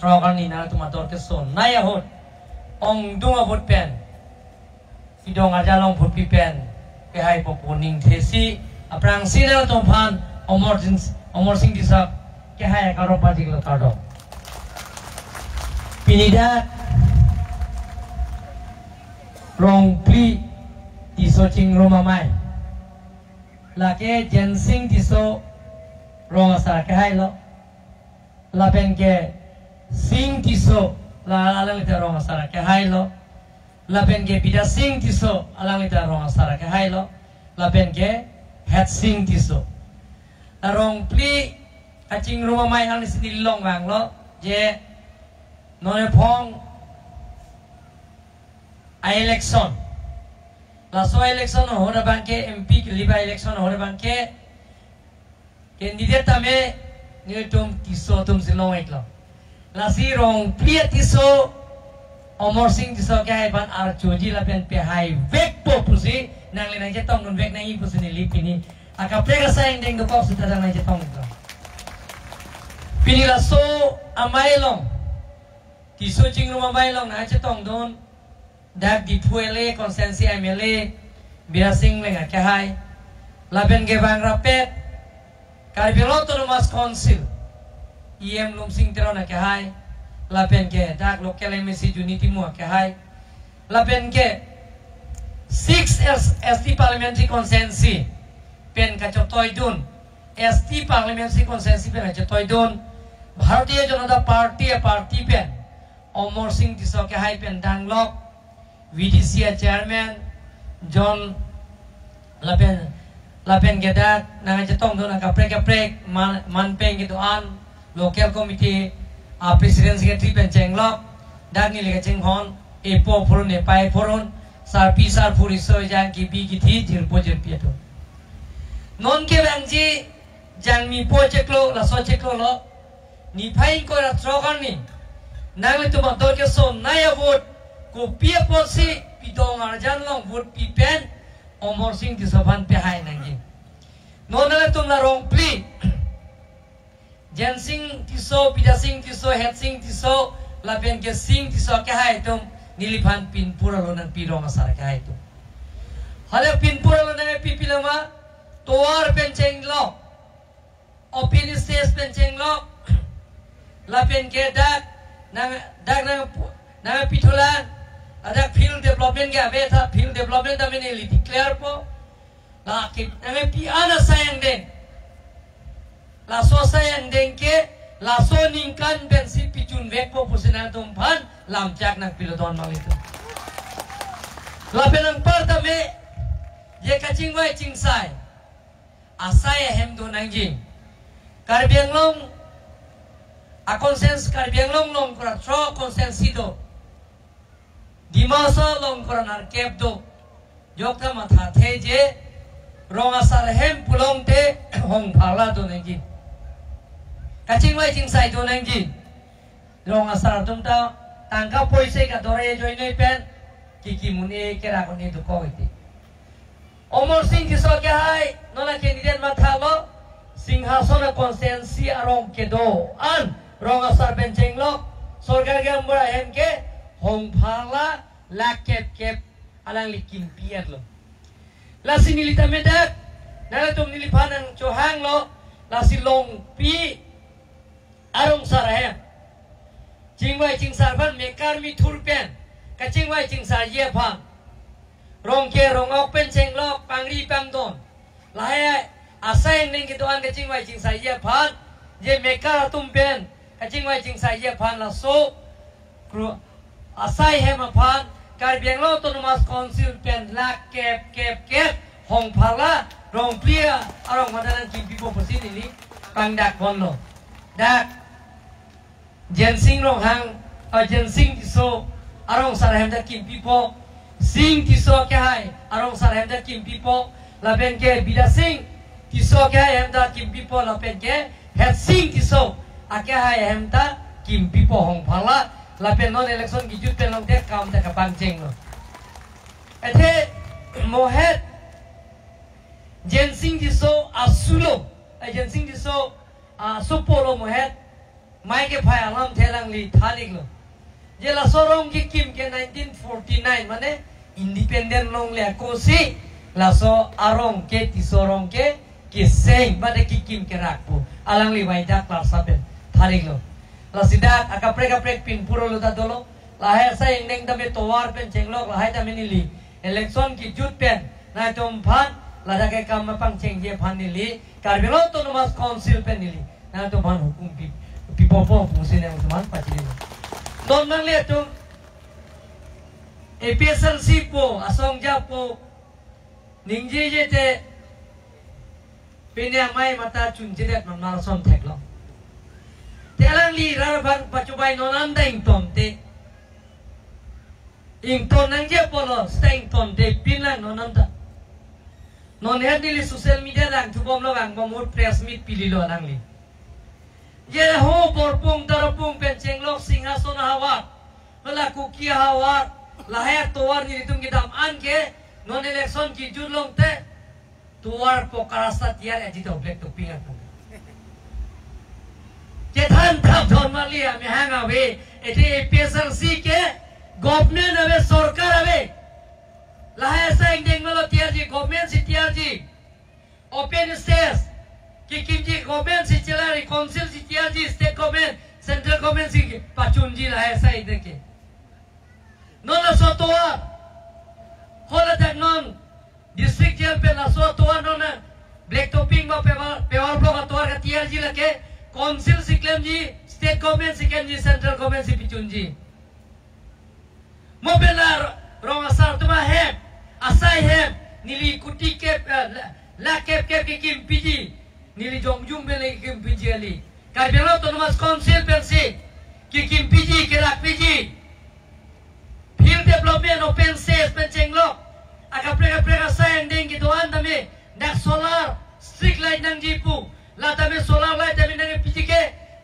trokan ni na tumator ke son naya hot ong dunga vote pen idong aja long vote pi pen ke hai popuning thesi aprang sina to phan omor sing disak ke hai karo pajik lo tado pinida rong pli tiso ching roma mai lake jensing tiso rong asar ke hai lo la pen ke sing tiso la alang ita rong asar ke hai lo la pen ke bida sing tiso alang ita rong asar ke hai lo la pen ke het sing tiso la rong pli kaching roma mai ang sini long wang lo je none phong a election la so election ho na bang ke MP ke liba election ho na bang ke candidate tame ni tum tiso tum silong eklo la si rong pli tiso omor sing tiso ke hai ban ar choji la pen pe hai vek po pusi nang le nang je tong nun vek nang i pusi ni lipini aka prega saing deng do kok suta nang je tong eklo pini la so amai long tiso ching rumah bailong na je tong don dak di puele konsensi MLA biasing lenga ke hai laben ge bang rapet karbelo autonomous council IM lum sing terona ke hai laben ge dak local MSC unity mu ke hai laben ge 6 ST parliamentary consensi pen ka chotoi dun ST parliamentary consensi pen ka chotoi dun Bharatiya Janata Party pen Omor Singh tiso ke hai pen danglok VDC chairman John lapen gedak nang jetong do nang kaprek man peng gitu an local committee president secretary pen chenglok dak ni lega cheng hon epo phurun e pai phurun sar puri so jang ki bi ki thi jirpo jirpi to non ke bangji jang mi po cheklo la so cheklo lo ni phai ko ra trokan ni nang le tuma dor ke so naya vote ko pia posi pidong arjan long vote pi pen omor sing ti soban pe hai nangi non le tum la rong pli jen sing ti so pida sing ti so het sing ti so la pen ke sing ti so ke hai tum niliphan pin pura lo nan pi rong asar ke hai tum hale pin pura lo nan pi pilama toar pen cheng lo opinion stage pen cheng lo la pen ke dak nang pitulan ada field development ke abeta field development da mene li declare po la ke nang pi ana sayang den la so sayang den ke la so ningkan ben si pichun vek po pusina tum phan lam chak nang pilodon malito la penang parta me ye kaching wai ching sai asai hem do nang jing karbiang long a consens karbiang long kora tro konsensido di masa long kora nar kep do jokta matha the je rong asar hem pulong te hong phala do nang kaching wai ching sai do nang rong asar tum ta tangka poise ka dore join nei pen kiki muni kera kon ni do ko iti omor sing ki so ke hai nola candidate matha lo singhasana konsensi arong ke do an rong asar benceng lo sorgar ke ambra hem ke hong phala la kep alang likim piat lo la sinilita medak nala tum nilipanang chohang lo la silong pi arong sar hem chingwai chingsar ban mekar mi thur pen ka chingwai chingsar ye phang rong ke rong ok pen cheng lo pangri pang don la hai asai ning ki doan ka chingwai chingsar ye phan je mekar tum pen kaching wai ching sai ye phan la so kru asai hem phan kar biang lo autonomous council pen la kep hong phala rong plia arong madanan kim pipo posini ni pangdak bon lo dak jen sing rong hang jen sing so arong sarhem da kim pipo sing ti so ke hai arong sarhem da kim pipo la ben ke bida sing ti so ke hai hem da kim pipo la ben ke het sing ti so akia hai hem ta kim pipo hong phala la pen non election ki jut pen long tek kam ta kapang cheng lo ethe mohet jensing di so asulo jensing di so supolo mohet mai ke phai alam thelang li thalik lo je la sorong ki kim ke 1949 mane independent long le ko si la so arong ke ti sorong ke ki sei mane ki kim ke rakpo alang li wai dak la saben thalik lo la sidak akaprek pin puro lo ta dolo la hai sa indeng da me towar pen chenglok la hai da me ni li election ki jut pen na tom phan la da ke kam pang cheng je phan ni li karbelo autonomous council pen ni li na to ban hukum pi pipopo musin yang teman pacili don nang le tu EPSLC po asong ja po ningji je te pinya mai mata chunjiret mamar som theklo telang li rar ban pachubai nonan da ington te ington nang je polo stengton te pinlang nonan da non hedili social media lang thubom lo ang bomur press meet pililo lang li ye ho borpung darapung penchenglok singhason hawa mala kuki hawa lahir tuar ni tung kidam an ke non election ki jurlong te tuar pokarasa tiar aji to black to ping apung ke than thap thon malia me hanga we ete PSLC ke government ave sarkar ave lahir sa indeng malo tiar ji government si tiar ji open stage कि किमजी गवर्नमेंट से चला रही काउंसिल से किया जी state government central government से पाचुन जी रहा है ऐसा इधर के नॉन लसोतोआ होला तक नॉन डिस्ट्रिक्ट जेल पे लसोतोआ नॉन ब्लैक टॉपिंग में पेवार ब्लॉक अतवार का तियार जी लगे काउंसिल से क्लेम जी स्टेट गवर्नमेंट से क्लेम जी सेंट्रल गवर्नमेंट से पिचुन जी मोबेला रोंग असर तुमा है असाई है नीली कुटी के ला के किम PG nili jongjung bele kim piji ali karbelo autonomous council pensi ki kim piji ke rak piji field development open space penchenglo akapreka sayang ding ki doan dame dak solar street light nang jipu la dame solar light dame nang piji ke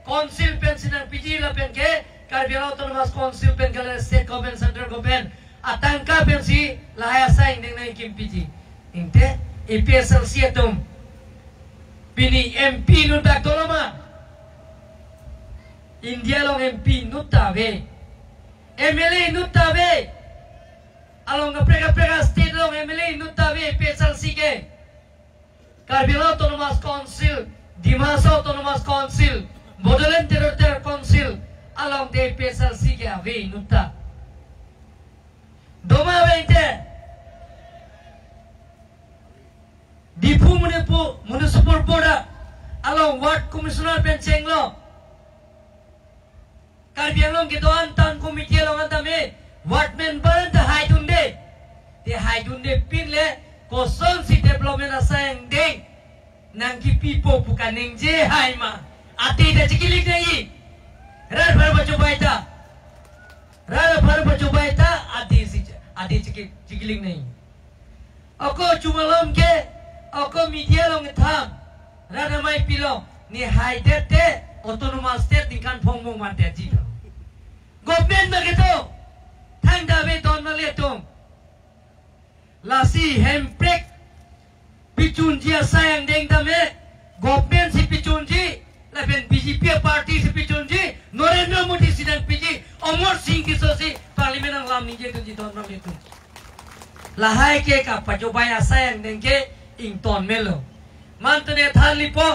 council pensi nang piji la pen ke karbelo autonomous council pen kala state government central government atangka pensi la haya sayang ding nang kim piji inte EPSLC atum Pini MP nuta toloma India long MP nuta ve MLA nuta ve along prega state long MLA nuta ve PSLC ke Karbila Autonomous Council Dimasa Autonomous Council Bodoland Territorial Council along the PSLC ke ave nuta doma veinte Dipu municipal board along ward commissioner pencenglo karbianglong gidoan tan committee along andame ward member the haidunde pinle koson si development asayang ding nang ki pipo bukan ning je haima ati da cikilik nai rar bar bacu baita adi cikilik nai ako cuma lom ke ako media long tham rada mai pilo ni haidete autonomous state dikan phongmong mate ji government ma geto thang da be don ma le tung lasi hemprek pichun ji sayang deng da me government si pichun ji la ben BJP party si pichun ji Narendra Modi sidang piji Amar Singh ki sosi parliament ang lam ni je tu ji don ma le tung la hai ke ka pajobaya sayang deng ke ington melo mantune thalipo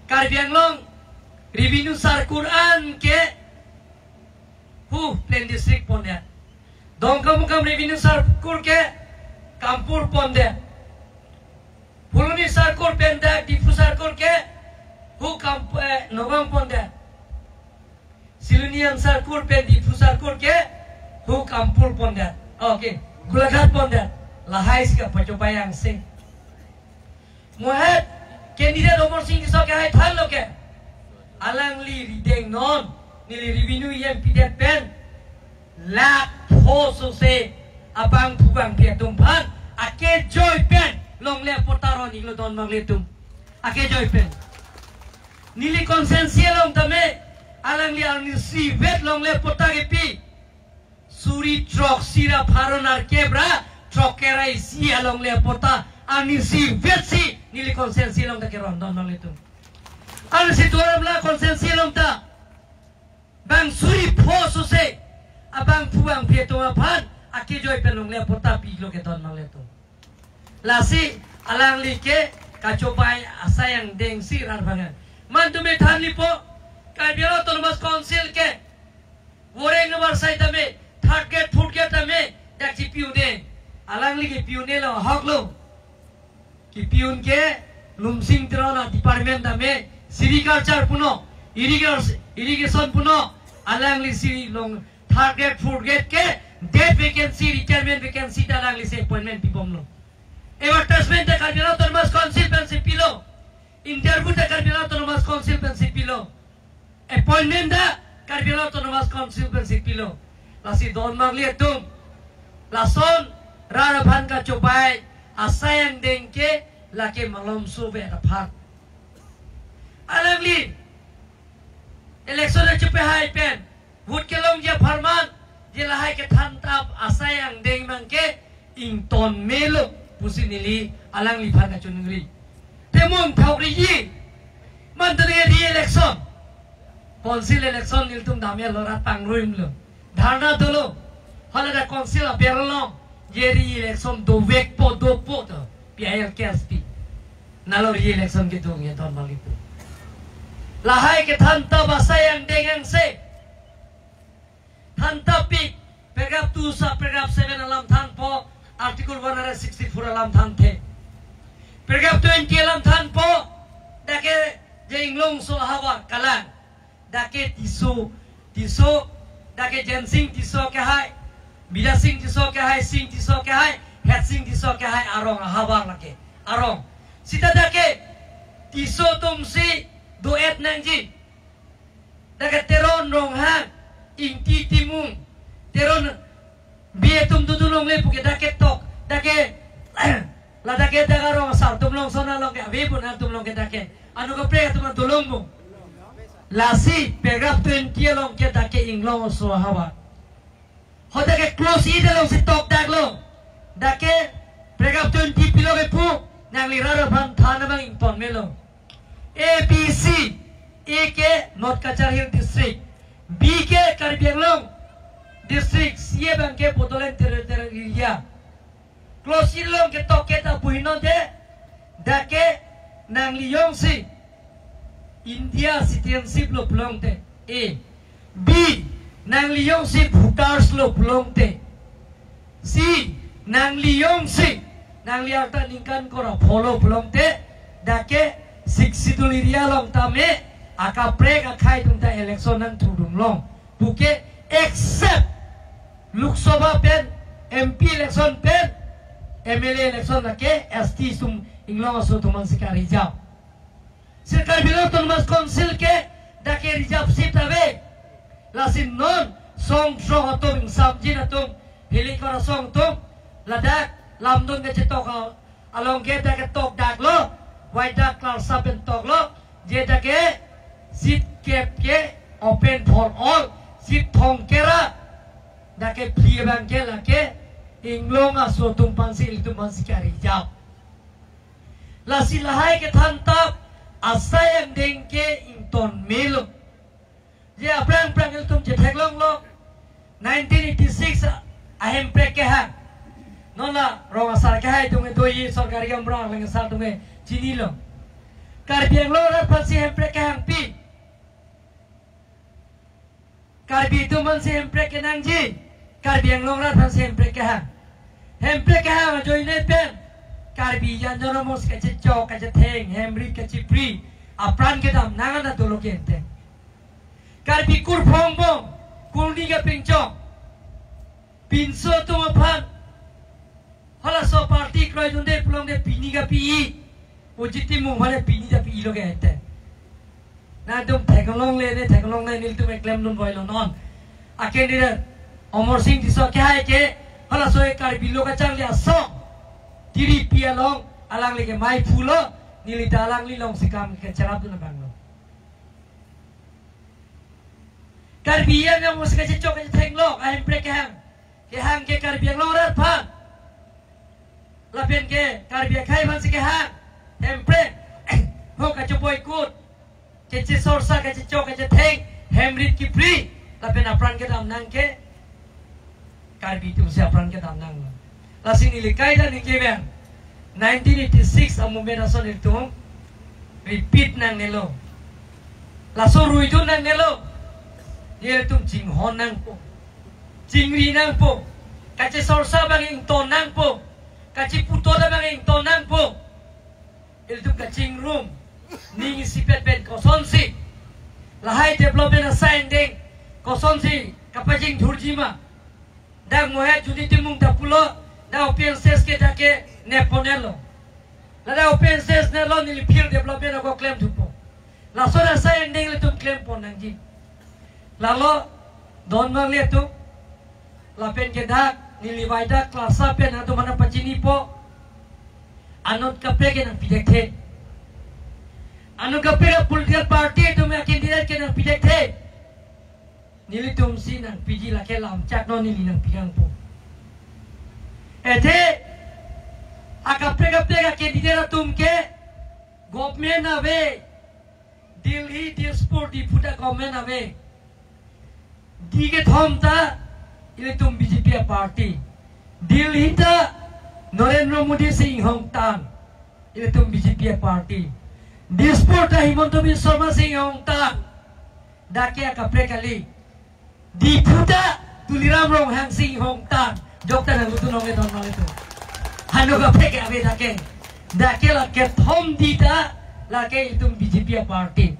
karbianglong revenue sarkuran ke hu plain district ponde dongkam revenue sarkur ke kampur ponde fuluni sarkur penda difu sarkur ke hu kamp nogam ponde silunian sarkur pen difu sarkur ke hu kampur ponde okay gulagat ponde lahai ska pacobayang sing muhat candidate Amar Singh so ke hai thal loke alang li rideng non nili revenue yem pidet pen lak phoso se apang phubang pia tumphan ake joy pen long le potaro nilo don mang le tum ake joy pen nili konsensia long tame alang li ang si vet long le potage pi suri trok sira pharonar kebra trokera isi along le pota ani si vetsi nili konsensi long da keron don long itu Ang situasi la konsensi long ta. Bang suri po suse. Abang puang pieto apan. Aki joy penong le pota pi lo ke ton mang le to. Lasi alang like kacobai asayang deng si rar bangan. Man tume than li po. Karbiara autonomous council ke. Wore nomor sai tame third gate fourth gate tame dak si piu de. Alang like piu ne lo hok lo. Ki piun ke lumsing terona department tame Sericulture puno, irrigation puno, alang lisi long third gate, fourth gate ke date vacancy, retirement vacancy ta alang lisi appointment pipom lo. Advertisement ta Karbiara autonomous council pensi pilo, interview ta Karbiara autonomous council pensi pilo, appointment ta Karbiara autonomous council pensi pilo. Lasi don magli tum, lason rara bhan ka cobai asayang dengke laki malom sube rapat. Alang li election na chupe hai pen vote ke long je farman je lahai ke than tap asayang deng mangke ing ton melo pusinili alang li phan ka chunungri temong thawri yi mandre ri election council election nil tum damya lora tang ruim lo dharna dolo hala da council a berlo je ri election do vek po do po to piail kesti nalo ri election ke dong ye ton malipu lahai ke thanta basayang dengang se thanta pi paragraph 2 sa paragraph 7 alam than po article 164 alam than the paragraph 20 alam than po dake jenglong so hawa kalan dake tiso dake jensing tiso ke hai bidasing tiso ke hai sing tiso ke hai hetsing tiso ke hai arong hawa lake arong sita dake tiso tumsi doet nangji daga teron rong hang inti timung teron bietum dudulong le puke dake tok dake la dake daga rong sar tumlong sona long ke abe pun tumlong ke dake anu ka pre tum tulong mo lasi paragraph 20 long ke dake inglong so hawa ho dake close ide long si tok dak lo dake paragraph 20 pilo ke pu nang lirara ban thana bang impon melo A, B, C, A ke North Kachar Hill District, B ke Karbi Anglong District, C bang ke Bodolen Teritorial. Close ilong ke toke ta buhino de, da ke nang liyong si India citizenship lo belong te. A, B nang liyong si voters lo belong te. C nang liyong si nang liyarta ningkan kora follow belong te, da ke Siksidul area long tame akaprek akai tumta election nang tudung long buke except Lok Sabha pen MP election pen MLA election nake ST sum inglong aso tuman sika rijab sirkar bilo autonomous council ke dake rijab sip tabe lasin non song atom sabjin atom hili kora song tum ladak lamdon ke cetok along ke dake tok dak lo Waida kelas saben toglo, jeda ke seat cap ke open for all, seat thong kera, dake plie bangke lake inglong aso tumpan si kari jauh. Lasi lahai ke thantap asayang dengke inton melo. Je aprang iltum je theglong lo 1986 ahem prek ke ha. Nona rong asar ke hai tunge doi sarkari gambrang leng asar tunge Cini lo, Karbi Anglong rat pansi hempre ke hangpi, Karbi itu mansi hempre ke nangji, Karbi Anglong rat pansi hempre ke hang join pen, Karbi yang jono mos ke cecok ke ceteng, hemri ke cipri, apran ke dam nangan na dolo kente, Karbi kur pongbong, kurni ke pingcong, pinso tu mapan, hala so parti kroy dunde pelong de pini ke pi. Ujiti mu mana pini tapi ilo ke ente. Na tum theklong le nil tum eklem nun boilo non. Aken dire Omar Singh diso ke hai ke hala so ekar bilo ka chang le aso. Tiri pia long alang le ke mai phulo nili dalang li long sikam ke charap na banglo. Karbiya na mo ska chok ke thenglok ahem pre ke hang ke karbiya long rat phan. Lapen ke karbiya khai ban se ke hang Hempre, ho kacu boy kut, kece sorsa kece chok kece theng hemrit ki pri la pen apran ke dam nang ke karbi tum se apran ke dam nang la sini likai da ni keven 1986 amu mena son itu repeat nang nelo la so ruidun nang nelo ye tum jing hon nang po jingri nang po kace sorsa banging ton nang po kace putola banging ton nang po itu kacing room ning sipet ben kosonsi lahai development asain ding kosonsi kapajing dhurjima dak mohe judi timung tapulo da open ses ke dake neponelo la da open ses nelo ni field development ko claim thupo la sora asain ding le tum claim ponangji lalo don mang le tu la pen ke dak ni liwaida klasa pen atu mana pacini po anut kape ke nang pidek the anu kape ka political party tu me candidate ke nang pidek the nili tum si nang piji la ke lam chak no nili nang piang po ethe akape ka candidate tum ke government ave Delhi disport di puta government ave di ke thom ta ile tum BJP party Delhi ta Narendra Modi Singh Hong Tan itu BJP party disport Himanta Biswa Sarma Singh Hong Tan dakia kapre kali diputa Tuliram Rong Hang Singh Hong Tan dokter nang tu nong itu nong itu hanu kapre ke abe dakia la ke thom dita la ke itu BJP party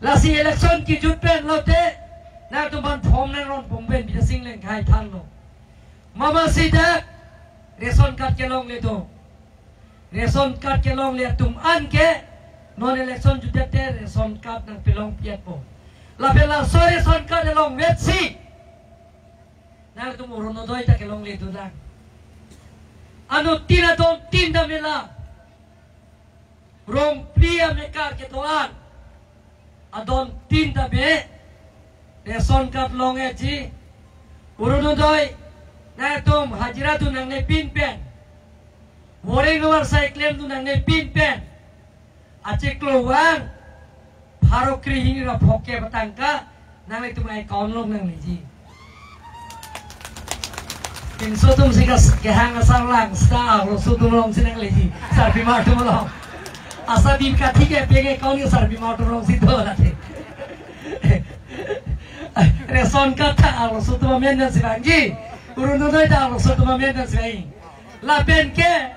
la si election ki jutpen lote na tu ban thom nang ron pomben bisa sing leng khai than lo mama sida ration card के लोग ले दो ration card के लोग ले तुम अन के non election जुटे रेशन कार्ड नंग पिलोंग पियत पो लाफेला सो रेशन कार्ड लोग वेची ना तुम रोनो दोई ता के लोग ले दो दा अनु तीन दा मिला रोम प्रिया में कार के तो आन अदोन तीन दा बे रेशन कार्ड लोग है जी रोनो दोई na tum hajira tu nang ne pin pen wareng luar sai claim tu nang ne pin pen ache keluar pharo kri ra phoke batangka nang le tum ai kaun long nang ji tin so tum sika ke hang asang lang sta ro so tum long sinang le ji sar bimar tum long asa din ka thik hai pege kaun ke sar bimar tum long si do la the reson ka tha ro so tum men na sirang ji Urun doi dah lo satu mamen dan selain. La pen ke,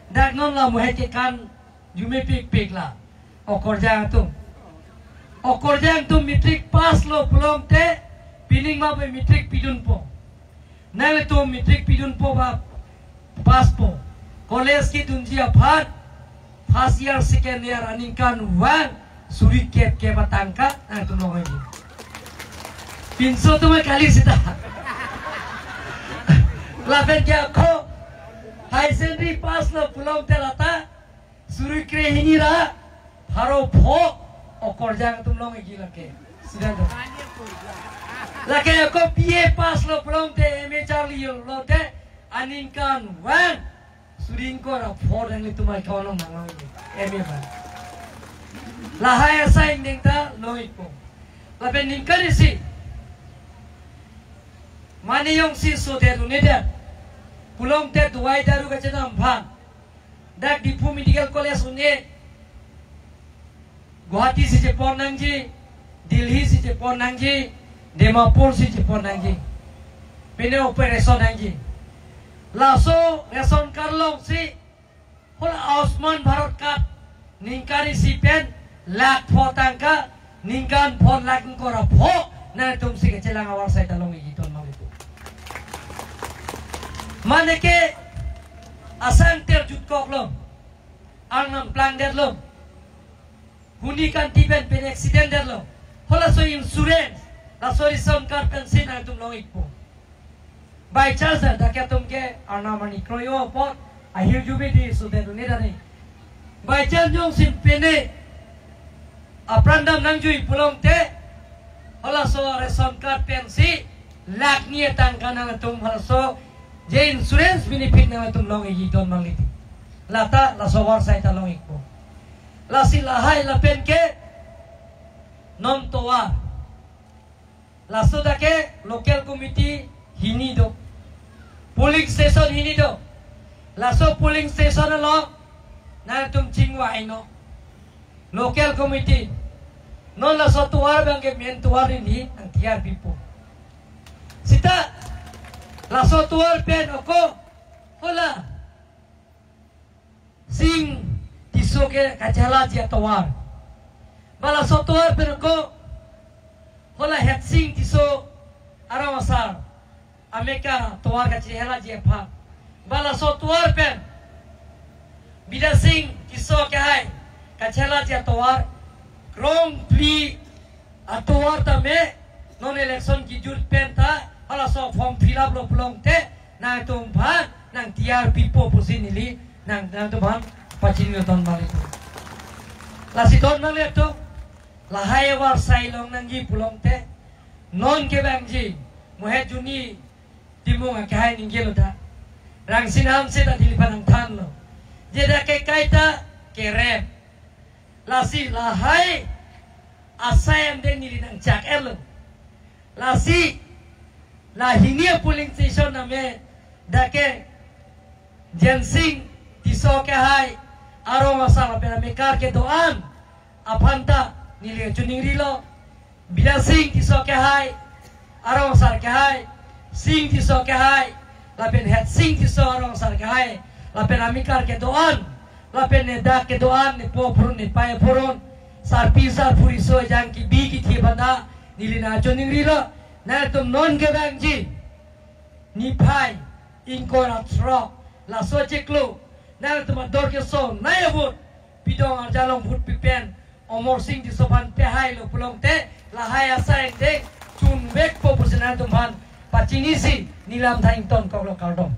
dak non la muhe ke kan jume pik la. Okor jang tu matric pass lo belum te, pining ma be matric pidun po. Nale tu matric pidun po ba pass po. College ki tunji aphat, first year second year aningkan wan suri ke batangka, na tu no ini. Pinso tu me kali sita. Lapen क्या खो high secondary पास लो पुलाव तेलाता सुरु करे हिनी रा हारो भो और जाएगा तुम लोग एक लगे सुधर दो लगे को बीए पास लो पुलाव ते एमए चार्ली लो ते अनिंकान वन सुरिंग को रा भो रंग तुम्हारे कौन लोग मांगोगे एमए पर लाहाय ऐसा इंडिंग ता लो इको लापेन निकल इसी माने यों सी सोते दुने दे पुलों ते दुआई दारू का चेता Amphan dak Dipu Medical College unye Guwahati si Jepon nangji Delhi si Jepon nangji Dimapur si Jepon nangji pine operation nangji laso reson karlong si hola Osman Bharat Cup ningkari si pen lak photangka ningkan phot lak kora pho na tum si kecelang awal saya talong iton mau itu mane ke asang terjut kok lo anam plan der lo hunikan tiben pen accident der lo hola so insurance la so reson card pension na tum long ipo by chance da kya tum ke anamani kroyo pot ahir jubi di so der ne dane by chance jong sin pene aprandam nangjui pulong te hola so reson card pensi lak ni tangkana tum hola so je insurance benefit na tum long i don mangiti lata la so war sai ta long ikpo la si la hai la pen ke non toa laso dake local committee hini do polling station hini do laso polling station lo na tum chingwa ino local committee non laso tuar bangke men tuar ini ang tiar pipo sita laso tuar pen oko hola sing tisoke kachala dia tuar bala so tuar pen oko hola het sing tiso arawasar Amerika tuar kachala dia pa bala so tuar pen bida sing tiso ke hai kachala dia tuar krong pli atuar tame non election ki jur penta hala so form fill up lo pulong te nang tum phan nang tiar pipo pusin ili nang tum phan pachin lo ton balik la si ton nang to la hai war sai long nang gi pulong te non ke bang ji mohe juni timung ka hai ning gelo da rang sinam se da dilipan nang than lo je da ke kaita ke rep lasi lahai asayam den nili nang chak elo lasi lahinia polling station name dake jensing tiso ke hai aro masala pera mekar ke doan apanta nili chuning rilo bila sing tiso ke hai aro masal ke hai sing tiso ke hai lapen het sing tiso aro masal ke hai lapen amikar ke doan lapen ne dak ke doan ne po purun ne pae purun sar pisa puri so jang ki bi ki thi banda nilina choning rilo na tum non ke bang ji ni pai in ko na tro la so cheklo na tum dor ke so na yabut pidong ar jalong phut pipen omor sing di sopan pe hai lo pulong te la hai asa ek de chun bek po pusna tum han pachini si nilam thaing ton ko lo kaldom